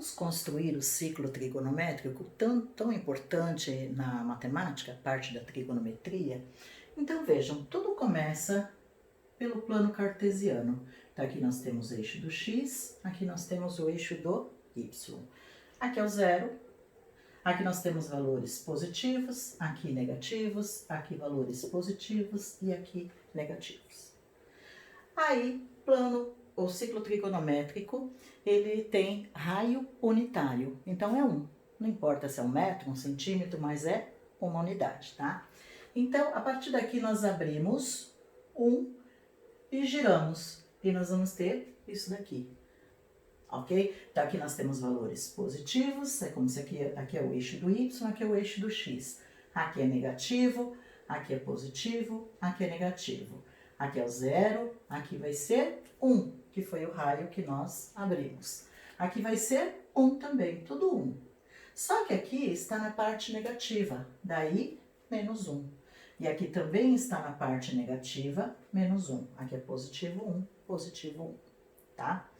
Vamos construir o ciclo trigonométrico tão importante na matemática, parte da trigonometria? Então vejam, tudo começa pelo plano cartesiano. Então aqui nós temos o eixo do x, aqui nós temos o eixo do y. Aqui é o zero, aqui nós temos valores positivos, aqui negativos, aqui valores positivos e aqui negativos. Aí, o ciclo trigonométrico, ele tem raio unitário, então é 1. Não importa se é 1 metro, 1 centímetro, mas é uma unidade, tá? Então, a partir daqui nós abrimos 1 e giramos, e nós vamos ter isso daqui, ok? Então, aqui nós temos valores positivos, é como se aqui é o eixo do y, aqui é o eixo do x. Aqui é negativo, aqui é positivo, aqui é negativo. Aqui é o zero, aqui vai ser 1, que foi o raio que nós abrimos. Aqui vai ser 1 também, tudo 1. Só que aqui está na parte negativa, daí menos 1. E aqui também está na parte negativa, menos 1. Aqui é positivo 1, tá?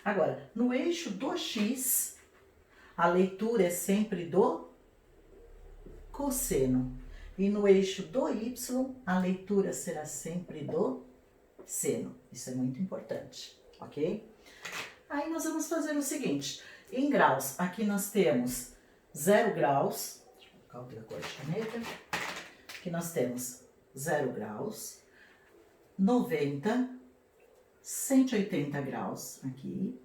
Agora, no eixo do x, a leitura é sempre do cosseno. E no eixo do y, a leitura será sempre do seno. Isso é muito importante, ok? Aí nós vamos fazer o seguinte, em graus, aqui nós temos 0 graus, deixa eu colocar outra cor de caneta, aqui nós temos 0 graus, 90, 180 graus aqui,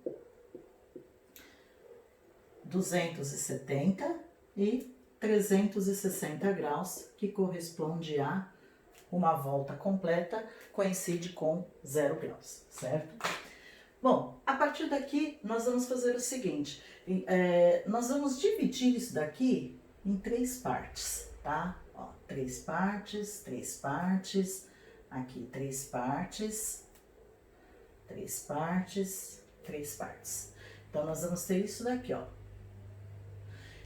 270 e 360 graus, que corresponde a uma volta completa, coincide com 0 graus, certo? Bom, a partir daqui nós vamos fazer o seguinte, nós vamos dividir isso daqui em 3 partes, tá? Ó, 3 partes, aqui 3 partes, 3 partes, 3 partes. Então, nós vamos ter isso daqui, ó.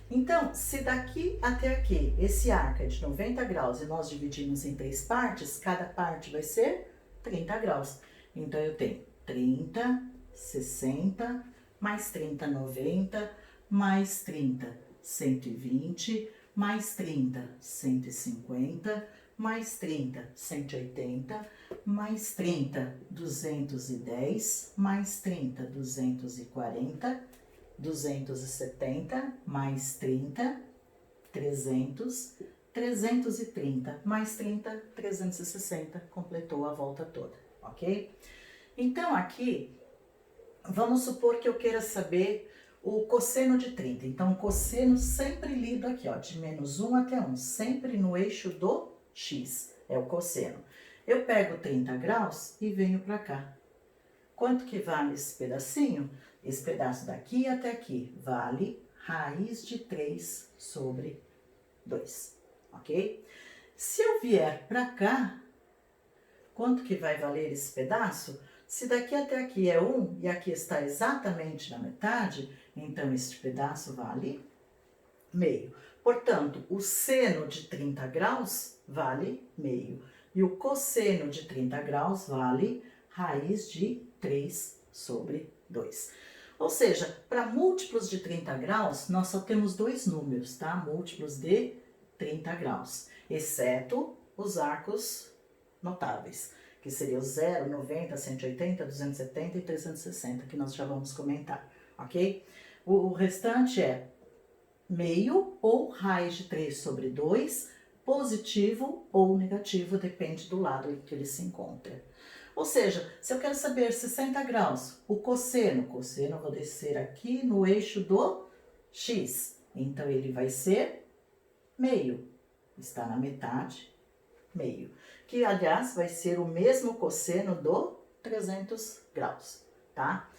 Então, se daqui até aqui, esse arco é de 90 graus e nós dividimos em 3 partes, cada parte vai ser 30 graus. Então, eu tenho 30, 60, mais 30, 90, mais 30, 120, mais 30, 150, mais 30, 180, mais 30, 210, mais 30, 240, 270, mais 30, 300, 330, mais 30, 360, completou a volta toda, ok? Então, aqui, vamos supor que eu queira saber o cosseno de 30. Então, o cosseno sempre lido aqui, ó, de menos 1 até 1, sempre no eixo do x, é o cosseno. Eu pego 30 graus e venho para cá. Quanto que vale esse pedacinho? Esse pedaço daqui até aqui vale raiz de 3 sobre 2, ok? Se eu vier para cá, quanto que vai valer esse pedaço? Se daqui até aqui é 1 e aqui está exatamente na metade, então este pedaço vale meio. Portanto, o seno de 30 graus vale meio. E o cosseno de 30 graus vale raiz de 3 sobre 2. Ou seja, para múltiplos de 30 graus, nós só temos 2 números, tá? Múltiplos de 30 graus, exceto os arcos notáveis, que seriam 0, 90, 180, 270 e 360, que nós já vamos comentar, ok? O restante é meio ou raiz de 3 sobre 2, positivo ou negativo, depende do lado em que ele se encontra. Ou seja, se eu quero saber 60 graus, o cosseno eu vou descer aqui no eixo do x, então ele vai ser meio, está na metade, meio, que aliás vai ser o mesmo cosseno do 300 graus, tá?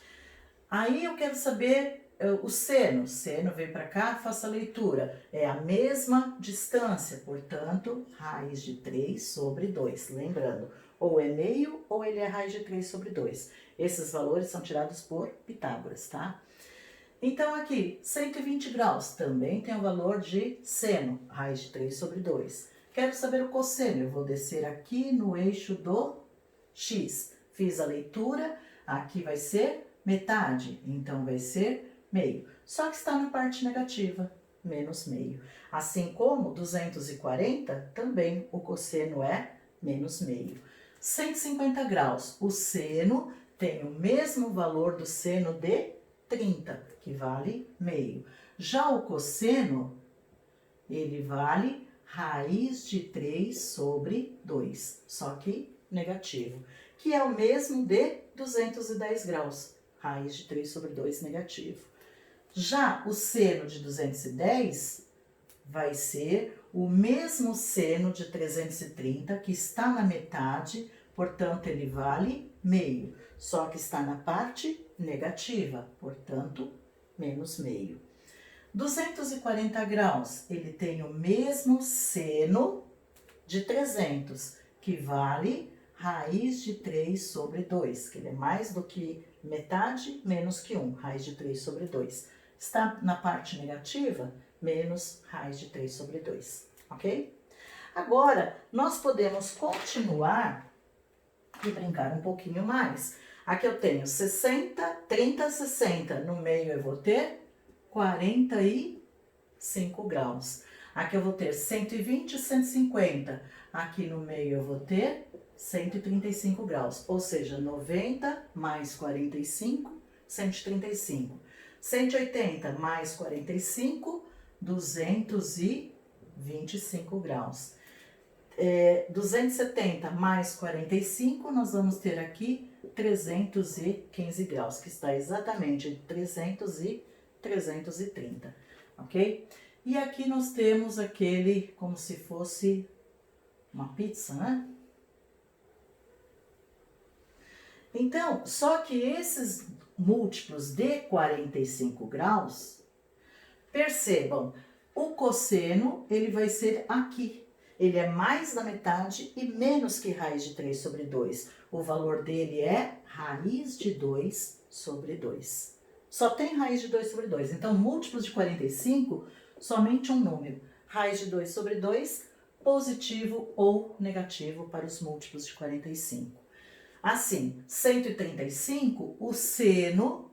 Aí eu quero saber o seno vem para cá, faça a leitura, é a mesma distância, portanto, raiz de 3 sobre 2, lembrando, ou é meio ou ele é raiz de 3 sobre 2. Esses valores são tirados por Pitágoras, tá? Então aqui, 120 graus, também tem o valor de seno, raiz de 3 sobre 2. Quero saber o cosseno, eu vou descer aqui no eixo do x. Fiz a leitura, aqui vai ser metade, então vai ser meio. Só que está na parte negativa, menos meio. Assim como 240, também o cosseno é menos meio. 150 graus, o seno tem o mesmo valor do seno de 30, que vale meio. Já o cosseno, ele vale raiz de 3 sobre 2, só que negativo, que é o mesmo de 210 graus, raiz de 3 sobre 2 negativo. Já o seno de 210 vai ser o mesmo seno de 330, que está na metade, portanto, ele vale meio, só que está na parte negativa, portanto, menos meio. 240 graus, ele tem o mesmo seno de 300, que vale raiz de 3 sobre 2, que ele é mais do que metade, menos que 1, raiz de 3 sobre 2. Está na parte negativa, menos raiz de 3 sobre 2, ok? Agora, nós podemos continuar e brincar um pouquinho mais. Aqui eu tenho 60, 30, 60. No meio eu vou ter 45 graus. Aqui eu vou ter 120, 150. Aqui no meio eu vou ter 135 graus. Ou seja, 90 mais 45, 135. 180 mais 45, 225 graus. 270 mais 45, nós vamos ter aqui 315 graus, que está exatamente entre 300 e 330, ok? E aqui nós temos aquele, como se fosse uma pizza, né? Então, só que esses múltiplos de 45 graus, percebam, o cosseno, ele vai ser aqui. Ele é mais da metade e menos que raiz de 3 sobre 2. O valor dele é raiz de 2 sobre 2. Só tem raiz de 2 sobre 2. Então, múltiplos de 45, somente um número. Raiz de 2 sobre 2, positivo ou negativo para os múltiplos de 45. Assim, 135, o seno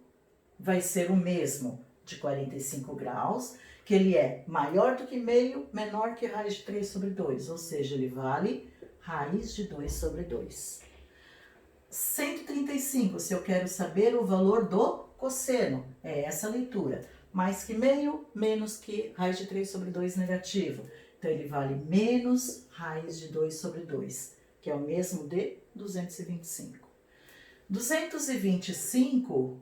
vai ser o mesmo de 45 graus, que ele é maior do que meio, menor que raiz de 3 sobre 2, ou seja, ele vale raiz de 2 sobre 2. 135, se eu quero saber o valor do cosseno, é essa a leitura. Mais que meio, menos que raiz de 3 sobre 2 negativo. Então, ele vale menos raiz de 2 sobre 2, que é o mesmo de 225. 225,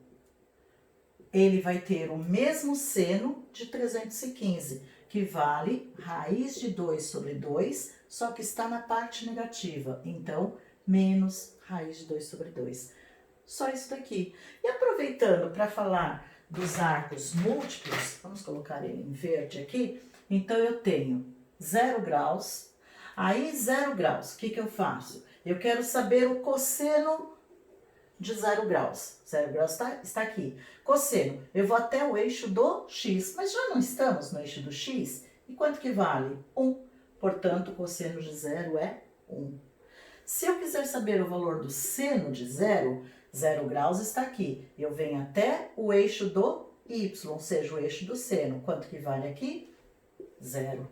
ele vai ter o mesmo seno de 315, que vale raiz de 2 sobre 2, só que está na parte negativa. Então, menos raiz de 2 sobre 2. Só isso daqui. E aproveitando para falar dos arcos múltiplos, vamos colocar ele em verde aqui. Então, eu tenho 0 graus. Aí, 0 graus, o que eu faço? Eu quero saber o cosseno de 0 graus. 0 graus está aqui. Cosseno, eu vou até o eixo do x, mas já não estamos no eixo do x. E quanto que vale? 1. Portanto, o cosseno de 0 é 1. Se eu quiser saber o valor do seno de 0, 0 graus está aqui. Eu venho até o eixo do y, ou seja, o eixo do seno. Quanto que vale aqui? 0.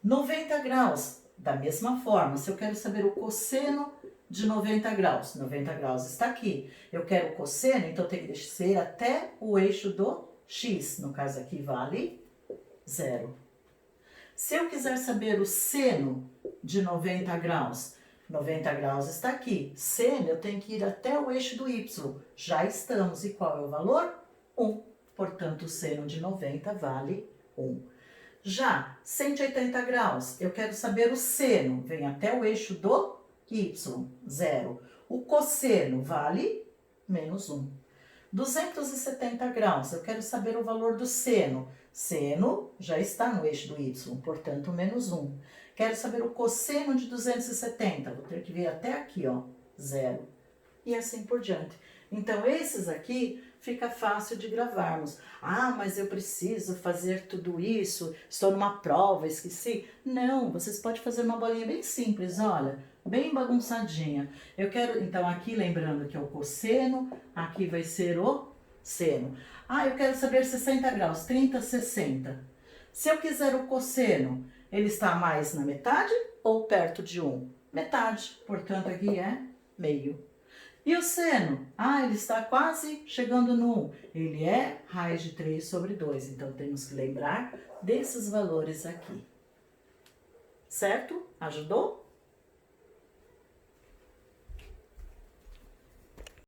90 graus, da mesma forma, se eu quero saber o cosseno de 90 graus, 90 graus está aqui. Eu quero o cosseno, então tem que descer até o eixo do x, no caso aqui vale 0. Se eu quiser saber o seno de 90 graus, 90 graus está aqui. Seno, eu tenho que ir até o eixo do y. Já estamos. E qual é o valor? 1. Portanto, o seno de 90 vale 1. Já 180 graus, eu quero saber o seno. Vem até o eixo do y, 0. O cosseno vale menos 1. 270 graus, eu quero saber o valor do seno. Seno já está no eixo do y, portanto, menos 1. Quero saber o cosseno de 270, vou ter que vir até aqui, ó, 0. E assim por diante. Então, esses aqui fica fácil de gravarmos. Ah, mas eu preciso fazer tudo isso, estou numa prova, esqueci. Não, vocês podem fazer uma bolinha bem simples, olha, bem bagunçadinha. Eu quero, então, aqui lembrando que é o cosseno, aqui vai ser o seno. Ah, eu quero saber 60 graus, 30, 60. Se eu quiser o cosseno, ele está mais na metade ou perto de 1? Metade, portanto aqui é meio. E o seno? Ah, ele está quase chegando no 1. Ele é raiz de 3 sobre 2, então temos que lembrar desses valores aqui. Certo? Ajudou?